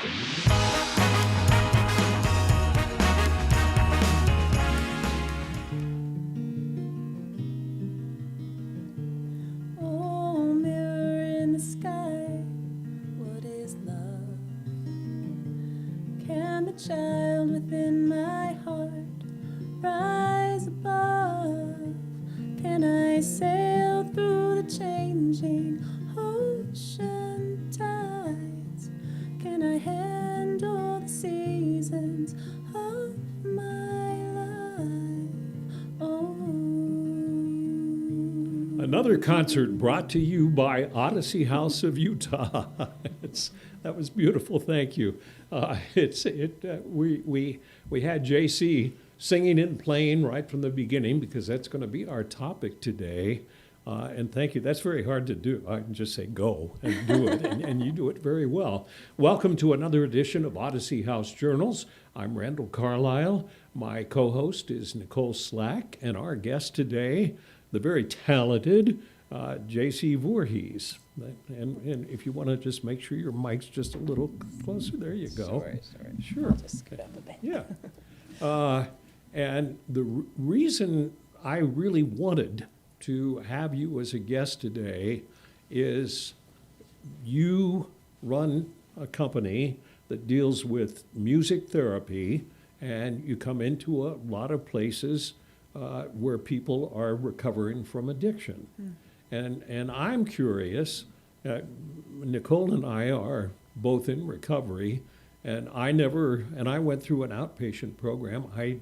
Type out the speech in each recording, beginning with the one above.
Oh, mirror in the sky, what is love? Can the child within my heart rise above? Can I sail through the changing ocean tides? Can I handle the seasons of my life? Oh. Another concert brought to you by Odyssey House of Utah. That was beautiful. Thank you. We had JC singing and playing right from the beginning because that's going to be our topic today. And thank you. That's very hard to do. I can just say go and do it, and you do it very well. Welcome to another edition of Odyssey House Journals. I'm Randall Carlisle. My co-host is Nicole Slack, and our guest today, the very talented J.C. Voorhees. And if you want to just make sure your mic's just a little closer, there you go. Sorry. Sure. I'll just scoot up a bit. Yeah. And the reason I really wanted to have you as a guest today is you run a company that deals with music therapy, and you come into a lot of places where people are recovering from addiction. And I'm curious, Nicole and I are both in recovery, and I went through an outpatient program. I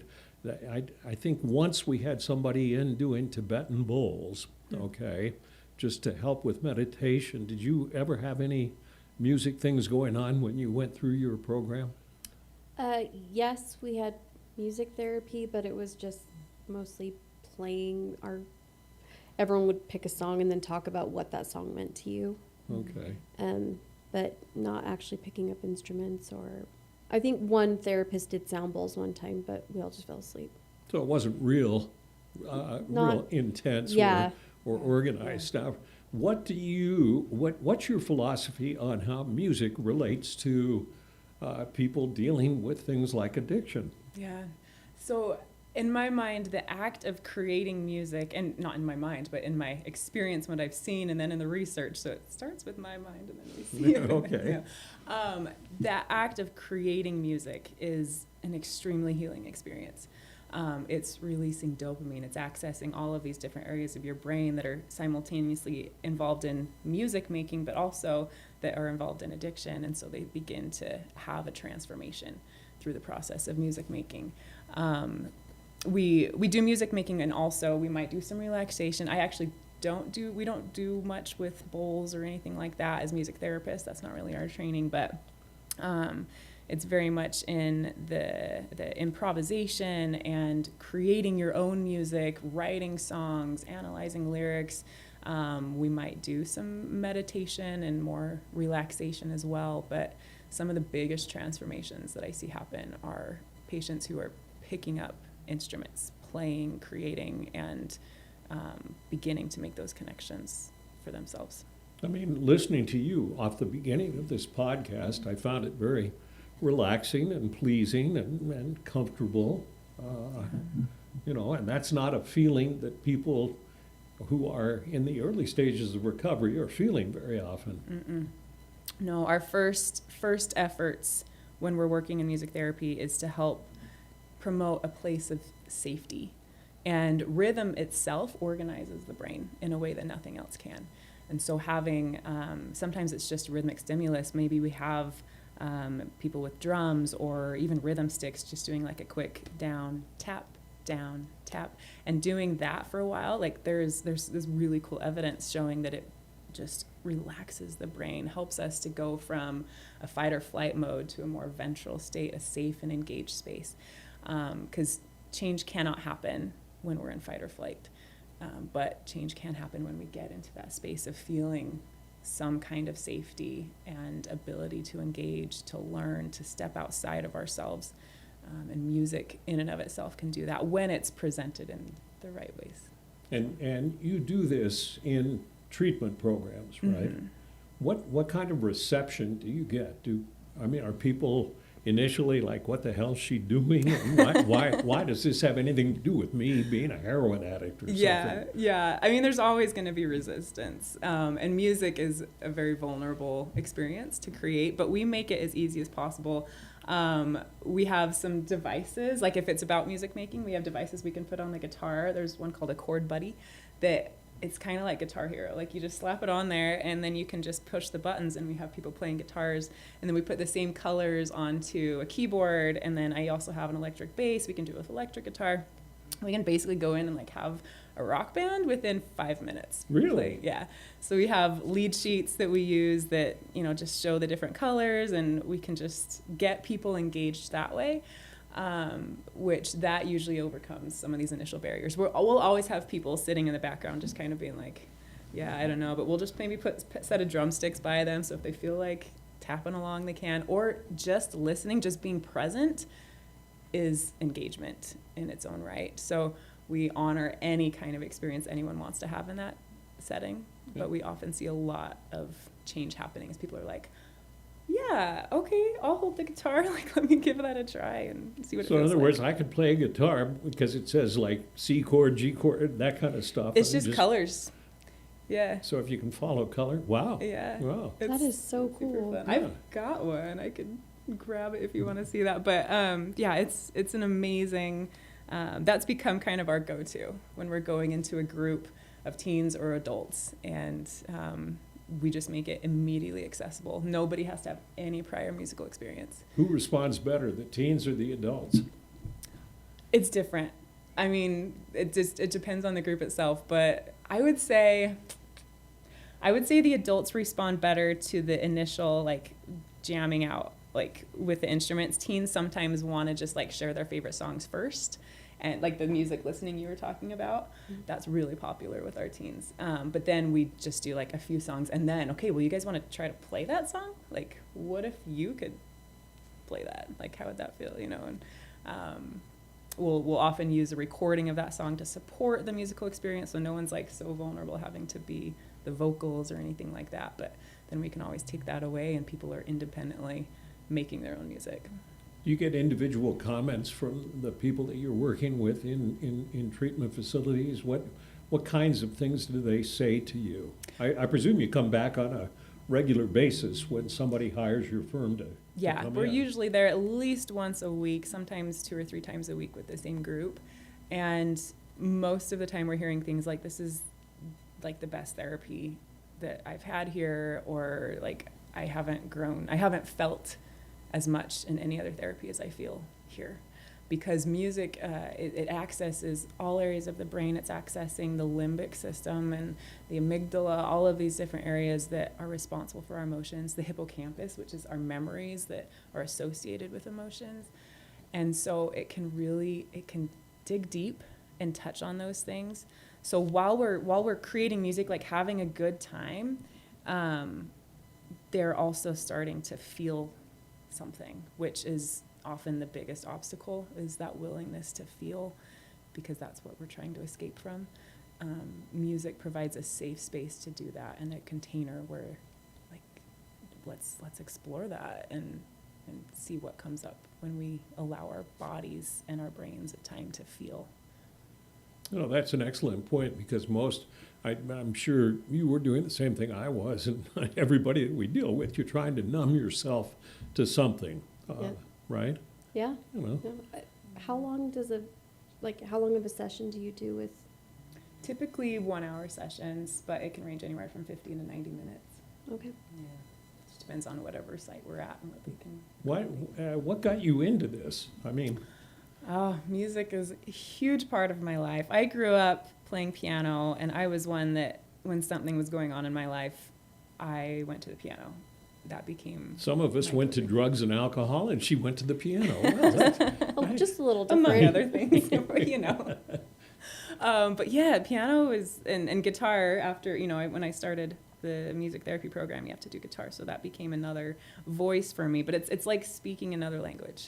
think once we had somebody in doing Tibetan bowls, okay, just to help with meditation. Did you ever have any music things going on when you went through your program? Yes, we had music therapy, but it was just mostly playing everyone would pick a song and then talk about what that song meant to you. Okay. But not actually picking up instruments, or I think one therapist did sound bowls one time, but we all just fell asleep. So it wasn't real intense Yeah. or organized stuff. What's your philosophy on how music relates to people dealing with things like addiction? Yeah. So in my mind, the act of creating music, and not in my mind, but in my experience, what I've seen, and then in the research, so it starts with my mind and then we see it. Okay. That act of creating music is an extremely healing experience. It's releasing dopamine. It's accessing all of these different areas of your brain that are simultaneously involved in music making, but also that are involved in addiction. And so they begin to have a transformation through the process of music making. We do music making, and also we might do some relaxation. We don't do much with bowls or anything like that as music therapists. That's not really our training, but it's very much in the improvisation and creating your own music, writing songs, analyzing lyrics. We might do some meditation and more relaxation as well, but some of the biggest transformations that I see happen are patients who are picking up instruments, playing, creating, and beginning to make those connections for themselves. I mean, listening to you off the beginning of this podcast, I found it very relaxing and pleasing and comfortable. And that's not a feeling that people who are in the early stages of recovery are feeling very often. No, our first efforts when we're working in music therapy is to help promote a place of safety. And rhythm itself organizes the brain in a way that nothing else can. And so having, sometimes it's just rhythmic stimulus. Maybe we have people with drums or even rhythm sticks just doing like a quick down, tap, and doing that for a while. Like there's this really cool evidence showing that it just relaxes the brain, helps us to go from a fight or flight mode to a more ventral state, a safe and engaged space. Because change cannot happen when we're in fight or flight, but change can happen when we get into that space of feeling some kind of safety and ability to engage, to learn, to step outside of ourselves. And music in and of itself can do that when it's presented in the right ways. And you do this in treatment programs, right? Mm-hmm. What kind of reception do you get? Do I mean, are people initially like, what the hell's she doing? And why does this have anything to do with me being a heroin addict or something? Yeah. I mean, there's always going to be resistance. And music is a very vulnerable experience to create, but we make it as easy as possible. We have some devices, like if it's about music making, we have devices we can put on the guitar. There's one called a Chord Buddy that it's kind of like Guitar Hero. Like you just slap it on there and then you can just push the buttons and we have people playing guitars. And then we put the same colors onto a keyboard. And then I also have an electric bass. We can do it with electric guitar. We can basically go in and like have a rock band within 5 minutes. Really? Yeah. So we have lead sheets that we use that, you know, just show the different colors and we can just get people engaged that way. Which that usually overcomes some of these initial barriers. We'll always have people sitting in the background just kind of being like, yeah, I don't know, but we'll just maybe put a set of drumsticks by them so if they feel like tapping along they can, or just listening, just being present is engagement in its own right. So we honor any kind of experience anyone wants to have in that setting, but we often see a lot of change happening as people are like, yeah, okay, I'll hold the guitar. Like, let me give that a try and see what it So in feels other like. words, I could play a guitar because it says like C chord, G chord, that kind of stuff. It's and just colors. Yeah. So if you can follow color, wow. Yeah. Wow. That is so super cool. fun. Yeah. I've got one. I could grab it if you want to see that. But yeah, it's an amazing. That's become kind of our go-to when we're going into a group of teens or adults, and we just make it immediately accessible. Nobody has to have any prior musical experience. Who responds better, the teens or the adults? It's different. I mean, it depends on the group itself, but I would say the adults respond better to the initial like jamming out like with the instruments. Teens sometimes want to just like share their favorite songs first. And like the music listening you were talking about, that's really popular with our teens. But then we just do like a few songs and then, okay, well, you guys want to try to play that song? Like, what if you could play that? Like, how would that feel, you know? And we'll often use a recording of that song to support the musical experience, so no one's like so vulnerable having to be the vocals or anything like that. But then we can always take that away and people are independently making their own music. You get individual comments from the people that you're working with in treatment facilities. What kinds of things do they say to you? I presume you come back on a regular basis when somebody hires your firm to Yeah, come we're in. usually there at least once a week, sometimes 2 or 3 times a week with the same group. And most of the time we're hearing things like, this is like the best therapy that I've had here, or like I haven't felt as much in any other therapy as I feel here. Because music, it accesses all areas of the brain. It's accessing the limbic system and the amygdala, all of these different areas that are responsible for our emotions. The hippocampus, which is our memories that are associated with emotions. And so it can dig deep and touch on those things. So while we're creating music, like having a good time, they're also starting to feel something, which is often the biggest obstacle, is that willingness to feel, because that's what we're trying to escape from. Music provides a safe space to do that, and a container where, like, let's explore that and see what comes up when we allow our bodies and our brains a time to feel. No, that's an excellent point, because I'm sure you were doing the same thing I was, and everybody that we deal with, you're trying to numb yourself to something, Yeah. right? Yeah. You know, Yeah. How long of a session do you do with? Typically 1-hour sessions, but it can range anywhere from 15 to 90 minutes. Okay. Yeah. Just depends on whatever site we're at and what we can. what got you into this? I mean, Oh, music is a huge part of my life. I grew up playing piano, and I was one that when something was going on in my life, I went to the piano. That became some of us my went to career. drugs and alcohol, and she went to the piano. Well, that's, Oh, just a little different. Among other things, you know. But yeah, piano is, and guitar, after, you know, when I started the music therapy program, you have to do guitar. So that became another voice for me. But it's like speaking another language.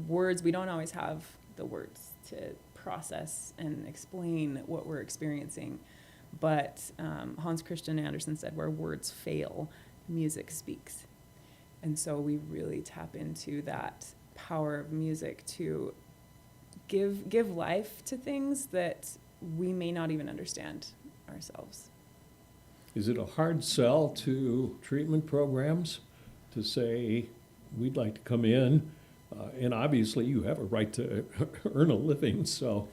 Words, we don't always have the words to process and explain what we're experiencing. But Hans Christian Andersen said, where words fail, music speaks. And so we really tap into that power of music to give life to things that we may not even understand ourselves. Is it a hard sell to treatment programs to say, we'd like to come in, and obviously you have a right to earn a living, so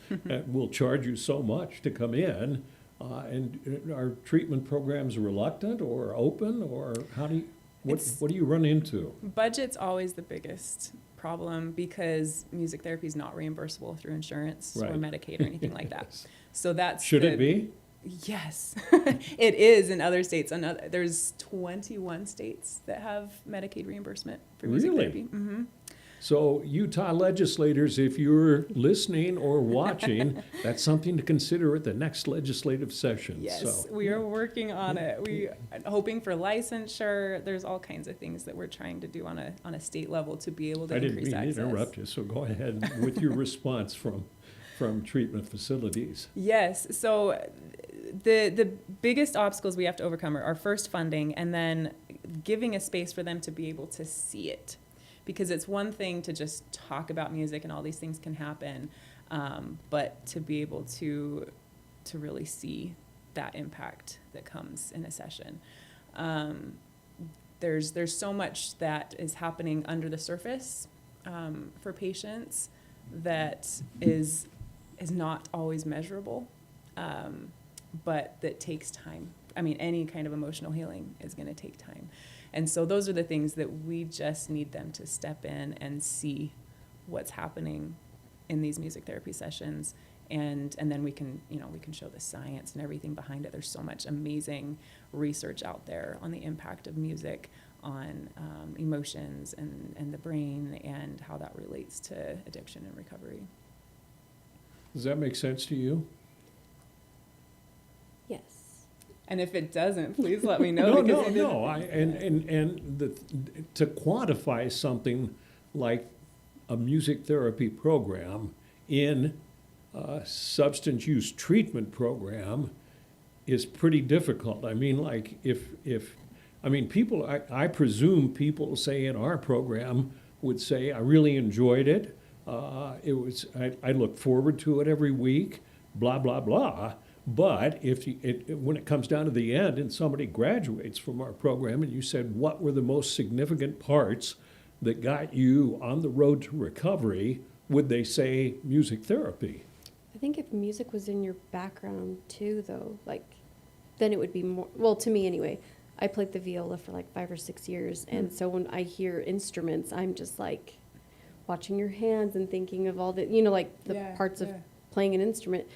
we'll charge you so much to come in, and are treatment programs reluctant or open, or how do you, what do you run into? Budget's always the biggest problem because music therapy is not reimbursable through insurance or Right. Medicaid or anything like that. Yes. So that's Should it be? Yes, it is in other states. There's 21 states that have Medicaid reimbursement for music Really? therapy. Mm-hmm. So Utah legislators, if you're listening or watching, that's something to consider at the next legislative session. Yes, So, we are working on it. We are hoping for licensure. There's all kinds of things that we're trying to do on a state level to be able to I didn't increase mean to access. interrupt you, so go ahead with your response from treatment facilities. Yes. So the biggest obstacles we have to overcome are first funding, and then giving a space for them to be able to see it. Because it's one thing to just talk about music and all these things can happen, but to be able to really see that impact that comes in a session. There's so much that is happening under the surface for patients that is not always measurable, but that takes time. I mean, any kind of emotional healing is going to take time. And so those are the things that we just need them to step in and see what's happening in these music therapy sessions. And then we can show the science and everything behind it. There's so much amazing research out there on the impact of music on emotions and the brain and how that relates to addiction and recovery. Does that make sense to you? Yes. And if it doesn't, please let me know. No. To quantify something like a music therapy program in a substance use treatment program is pretty difficult. I mean, like people, I presume people say in our program would say, I really enjoyed it. I look forward to it every week, blah, blah, blah. But when it comes down to the end and somebody graduates from our program and you said, what were the most significant parts that got you on the road to recovery, would they say music therapy? I think if music was in your background too, though, then it would be more, well, to me anyway. I played the viola for 5 or 6 years, and so when I hear instruments, I'm just watching your hands and thinking of all the, parts of playing an instrument.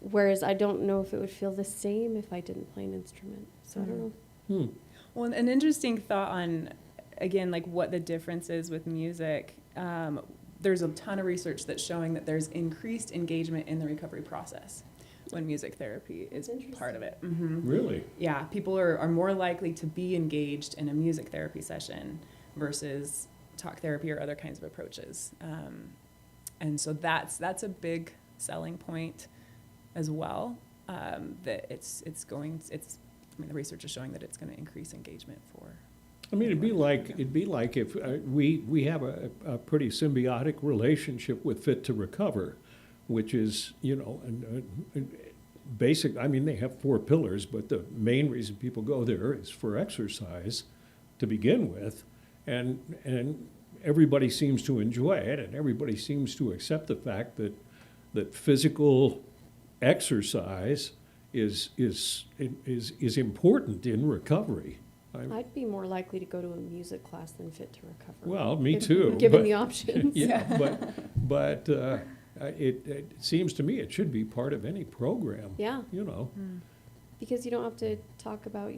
Whereas I don't know if it would feel the same if I didn't play an instrument. So I don't know. Well, an interesting thought on, again, what the difference is with music. There's a ton of research that's showing that there's increased engagement in the recovery process when music therapy is part of it. Mm-hmm. Really? Yeah, people are more likely to be engaged in a music therapy session versus talk therapy or other kinds of approaches. And so that's a big selling point as well, that the research is showing that it's going to increase engagement for. I mean, it'd be like if we have a pretty symbiotic relationship with Fit to Recover, which is, basic. I mean, they have 4 pillars, but the main reason people go there is for exercise to begin with, and everybody seems to enjoy it, and everybody seems to accept the fact that physical exercise is important in recovery. I'd be more likely to go to a music class than Fit to Recover. Well, me too. Given but- the options. Yeah, but it seems to me it should be part of any program. Yeah, because you don't have to talk about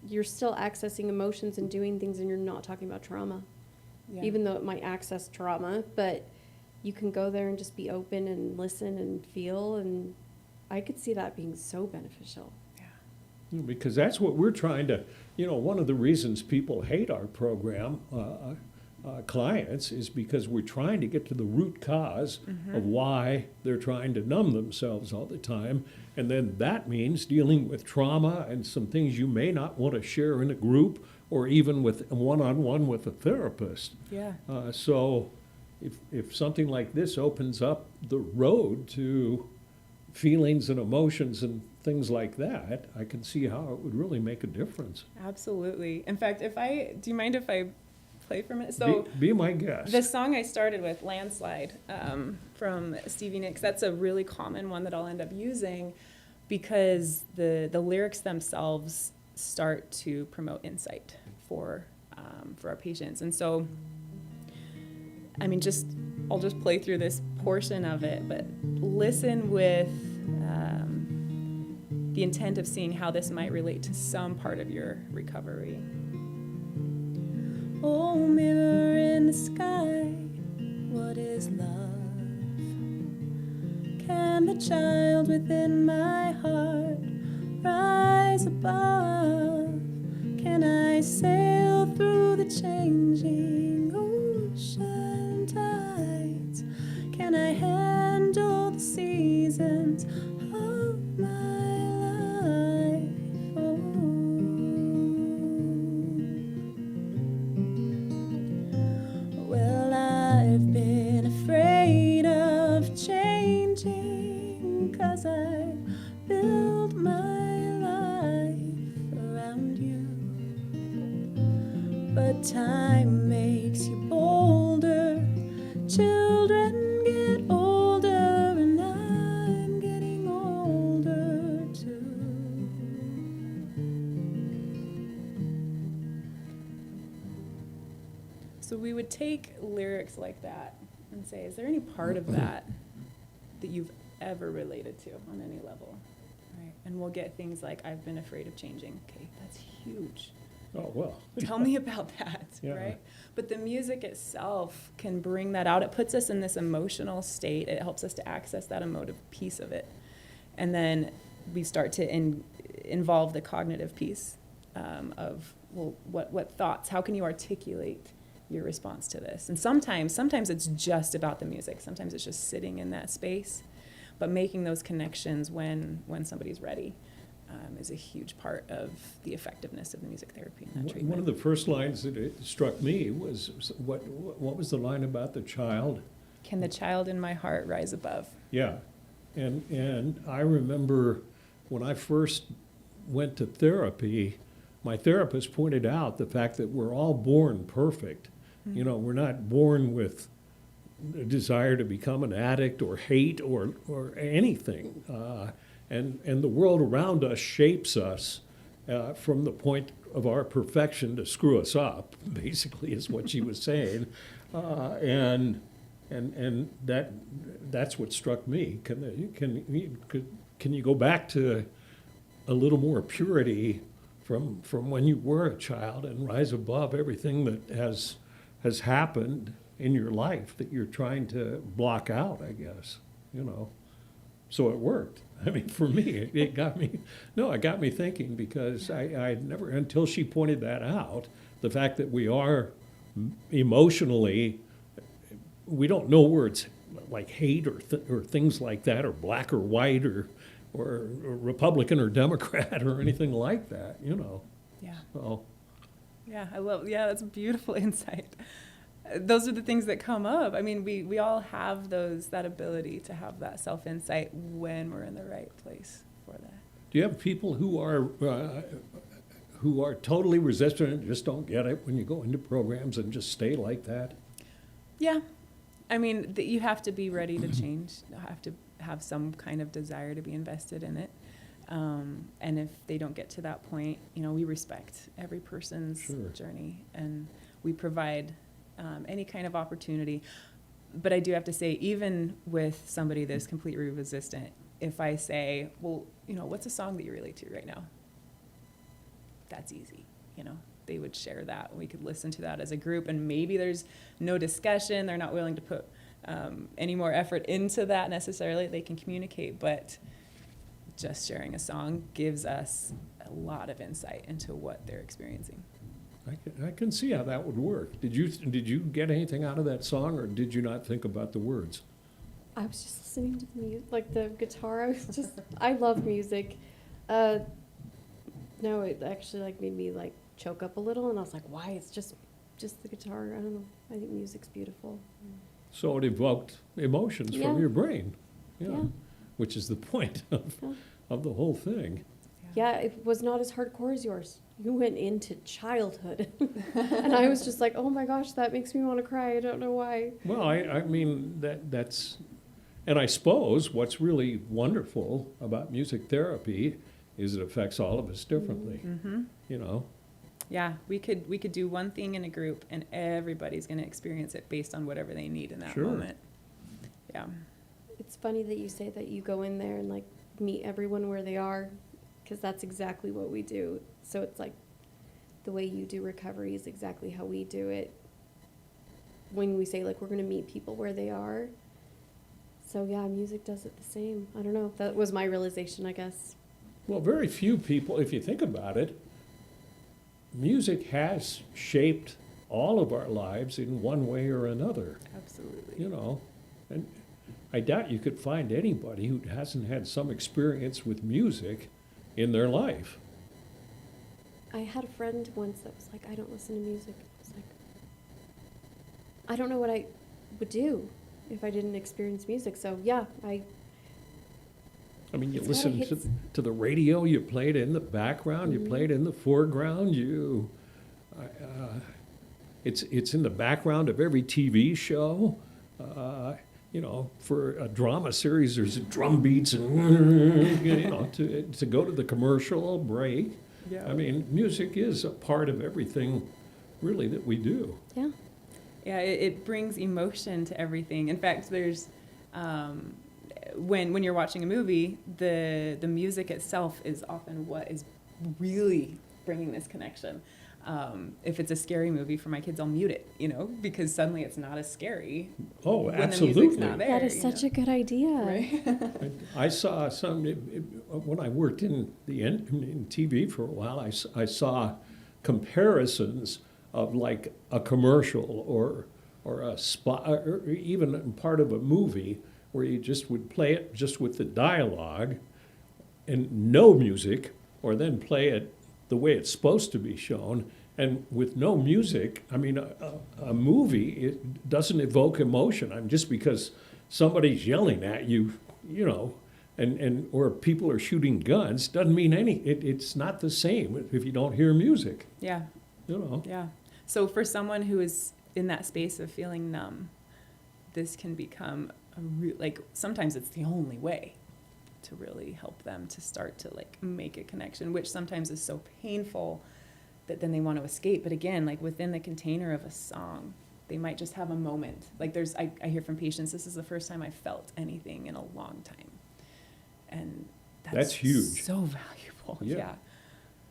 you're still accessing emotions and doing things, and you're not talking about trauma. Yeah. Even though it might access trauma, but you can go there and just be open and listen and feel, and I could see that being so beneficial. Because that's what we're trying to, one of the reasons people hate our program, clients, is because we're trying to get to the root cause of why they're trying to numb themselves all the time. And then that means dealing with trauma and some things you may not want to share in a group or even with one-on-one with a therapist. Yeah. So if something like this opens up the road to feelings and emotions and things like that, I can see how it would really make a difference. Absolutely. In fact, do you mind if I play for a minute? So Be my guest. the song I started with, Landslide, from Stevie Nicks, that's a really common one that I'll end up using because the lyrics themselves start to promote insight for our patients. And so, I mean, I'll just play through this portion of it, but listen with the intent of seeing how this might relate to some part of your recovery. Oh, mirror in the sky, what is love? Can the child within my heart rise above? Can I sail through the changing ocean tides? Can I handle the seasons of my life? Oh. Well, I've been afraid of changing 'cause I've built my life around you. But time makes you bolder. Children get older, and I'm getting older too. So we would take lyrics like that and say, is there any part of that that you've ever related to on any level? Right? And we'll get things like, I've been afraid of changing. Okay, that's huge. Oh, well. Tell me about that, Yeah. right? But the music itself can bring that out. It puts us in this emotional state. It helps us to access that emotive piece of it. And then we start to involve the cognitive piece of, well, what thoughts, how can you articulate your response to this? And sometimes it's just about the music. Sometimes it's just sitting in that space. But making those connections when somebody's ready is a huge part of the effectiveness of the music therapy and that treatment. One of the first lines that it struck me was, what was the line about the child? Can the child in my heart rise above? Yeah, and I remember when I first went to therapy, my therapist pointed out the fact that we're all born perfect. You know, we're not born with a desire to become an addict or hate or anything. And the world around us shapes us from the point of our perfection to screw us up, basically, is what she was saying. And that's what struck me. Can you go back to a little more purity from when you were a child and rise above everything that has happened in your life that you're trying to block out, I guess, you know? So it worked. I mean, for me, it got me thinking, because I never, until she pointed that out, the fact that we are emotionally, we don't know words like hate or things like that, or black or white, or Republican or Democrat or anything like that, you know? Yeah. So, That's beautiful insight. Those are the things that come up. I mean, we all have that ability to have that self-insight when we're in the right place for that. do you have people who are totally resistant and just don't get it when you go into programs and just stay like that? Yeah. I mean, you have to be ready to change. You have to have some kind of desire to be invested in it. And if they don't get to that point, we respect every person's Sure. journey, and we provide any kind of opportunity. But I do have to say, even with somebody that's completely resistant, if I say, well, what's a song that you relate to right now? That's easy, They would share that. We could listen to that as a group, and maybe there's no discussion. They're not willing to put any more effort into that necessarily. They can communicate, but just sharing a song gives us a lot of insight into what they're experiencing. I can see how that would work. Did you get anything out of that song, or did you not think about the words? I was just listening to the music, like the guitar. I love music. No, it actually made me choke up a little, and I was like, why? It's just the guitar. I don't know. I think music's beautiful. So it evoked emotions from Yeah. your brain. Yeah. Which is the point Yeah. of the whole thing. Yeah, it was not as hardcore as yours. You went into childhood. And I was just like, oh my gosh, that makes me want to cry. I don't know why. Well, I mean, that's, and I suppose what's really wonderful about music therapy is it affects all of us differently, Mm-hmm. you know? Yeah, we could do one thing in a group, and everybody's going to experience it based on whatever they need in that Sure. moment. Yeah. It's funny that you say that you go in there and like meet everyone where they are, because that's exactly what we do. So it's like the way you do recovery is exactly how we do it. When we say like we're going to meet people where they are. So yeah, music does it the same. I don't know. That was my realization, I guess. Well, very few people, if you think about it, music has shaped all of our lives in one way or another, Absolutely. you know? And I doubt you could find anybody who hasn't had some experience with music in their life. I had a friend once that was like, I don't listen to music. I was like, I don't know what I would do if I didn't experience music. So yeah, I mean, you It's listen gotta hit to the radio, you played in the background, you Mhm. played in the foreground, it's in the background of every TV show. You know, for a drama series, there's drum beats and, you know, to go to the commercial break. Yeah. I mean, music is a part of everything, really, that we do. yeah. Yeah, it brings emotion to everything. In fact, there's when you're watching a movie, the music itself is often what is really bringing this connection. If it's a scary movie for my kids, I'll mute it, you know, because suddenly it's not as scary Oh, when the absolutely. music's not there. That is such a good idea. right. I saw some, when I worked in TV for a while, I saw comparisons of like a commercial or a spot, or even part of a movie where you just would play it just with the dialogue and no music, or then play it the way it's supposed to be shown. And with no music, I mean, a movie, it doesn't evoke emotion. I mean, just because somebody's yelling at you, you know, and or people are shooting guns, doesn't mean it's not the same if you don't hear music, Yeah, you know. yeah. So for someone who is in that space of feeling numb, this can become like sometimes it's the only way to really help them to start to like make a connection, which sometimes is so painful that then they want to escape. But again, like within the container of a song, they might just have a moment. Like I hear from patients, this is the first time I felt anything in a long time. And That's huge. So valuable. Yeah. Yeah.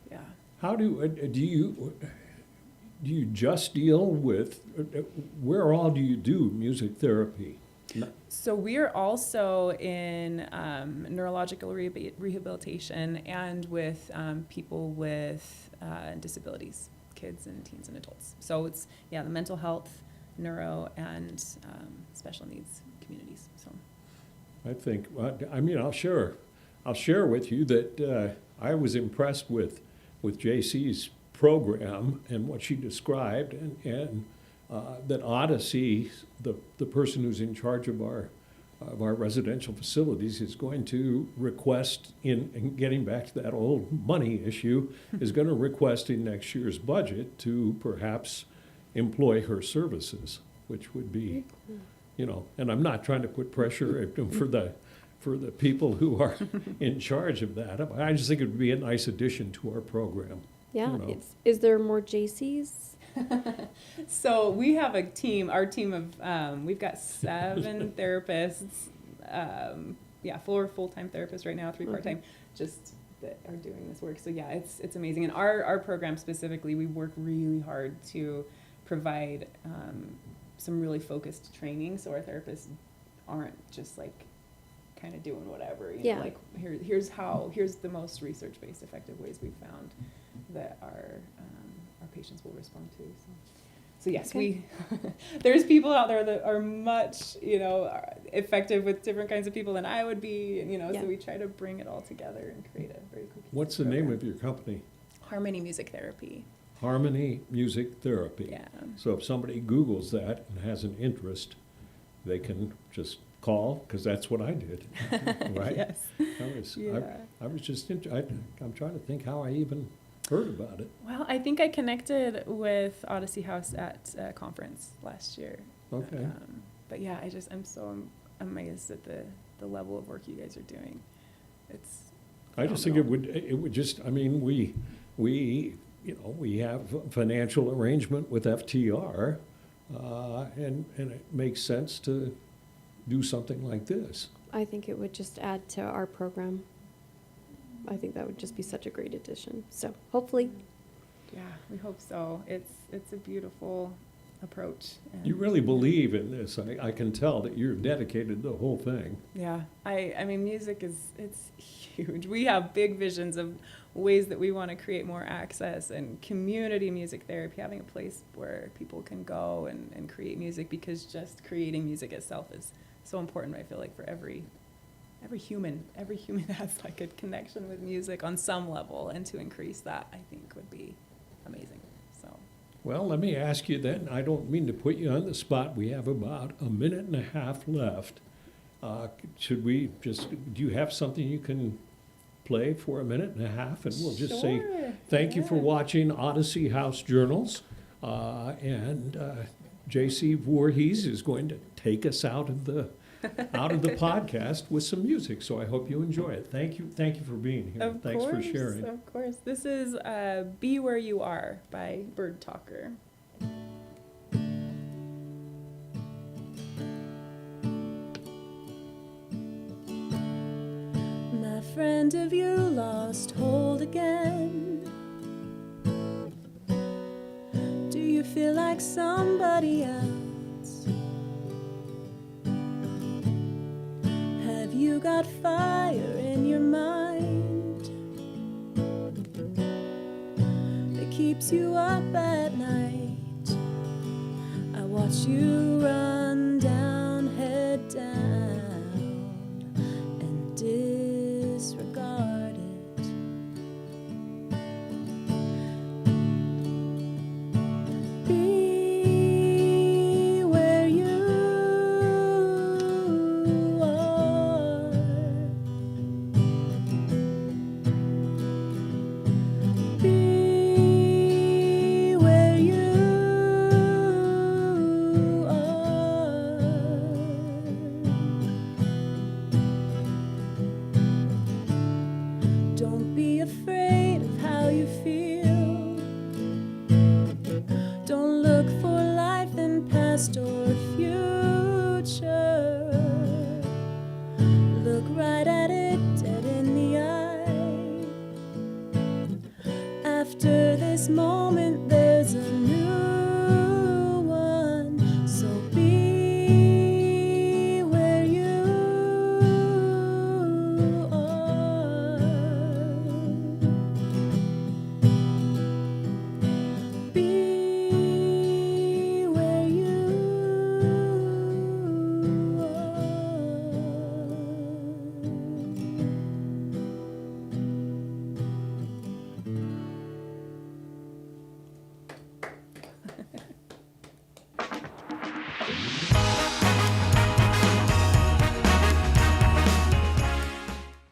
Yeah. How do you just deal with, where all do you do music therapy? So we are also in neurological rehabilitation and with people with disabilities, kids and teens and adults. So it's, yeah, the mental health, neuro, and special needs communities. So I think, I mean, I'll share with you that I was impressed with JC's program and what she described, and that Odyssey, the person who's in charge of our residential facilities, is going to request in getting back to that old money issue, is going to request in next year's budget to perhaps employ her services, which would be, you know, and I'm not trying to put pressure for the people who are in charge of that. I just think it would be a nice addition to our program. Yeah. You know. Is there more JCs? So we have a team, our team of, we've got 7 therapists, 4 full-time therapists right now, 3 part-time, just that are doing this work. So yeah, it's amazing. And our program specifically, we work really hard to provide some really focused training, so our therapists aren't just like kind of doing whatever, you Yeah. know, like here's the most research-based effective ways we've found that our patients will respond to. So yes, Okay. there's people out there that are much, you know, effective with different kinds of people than I would be, you know, Yeah. so we try to bring it all together and create a very cool What's the name of your company? Harmony Music Therapy. Harmony Music Therapy. Yeah. So if somebody Googles that and has an interest, they can just call, because that's what I did, right? Yes. Yeah. I was just, I'm trying to think how I even heard about it. Well, I think I connected with Odyssey House at a conference last year. Okay. But yeah, I'm so amazed at the level of work you guys are doing. It's I just think it would just, I mean, we, we have financial arrangement with FTR, and it makes sense to do something like this. I think it would just add to our program. I think that would just be such a great addition. So hopefully, Yeah, we hope so. It's a beautiful approach. You really believe in this. I can tell that you're dedicated to the whole thing. Yeah, I mean, music it's huge. We have big visions of ways that we want to create more access and community music therapy, having a place where people can go and create music, because just creating music itself is so important, I feel like, for every human. Every human has like a connection with music on some level, and to increase that, I think, would be amazing. So. Well, let me ask you then, I don't mean to put you on the spot. We have about a minute and a half left. Should we just, do you have something you can play for a minute and a half? And we'll just say, Sure. thank you for Yeah. watching Odyssey House Journals. And J.C. Voorhees is going to take us out of the podcast with some music. So I hope you enjoy it. Thank you for being here. Of Thanks course, for sharing. Of course. This is Be Where You Are by Bird Talker. My friend, have you lost hold again? Do you feel like somebody else? Have you got fire in your mind that keeps you up at night? I watch you run down, head down, and disregard it. Be where you are. Be where you are. Don't be afraid of how you feel. Don't look for life in past or future. Look right at it, dead in the eye. After this moment, there's a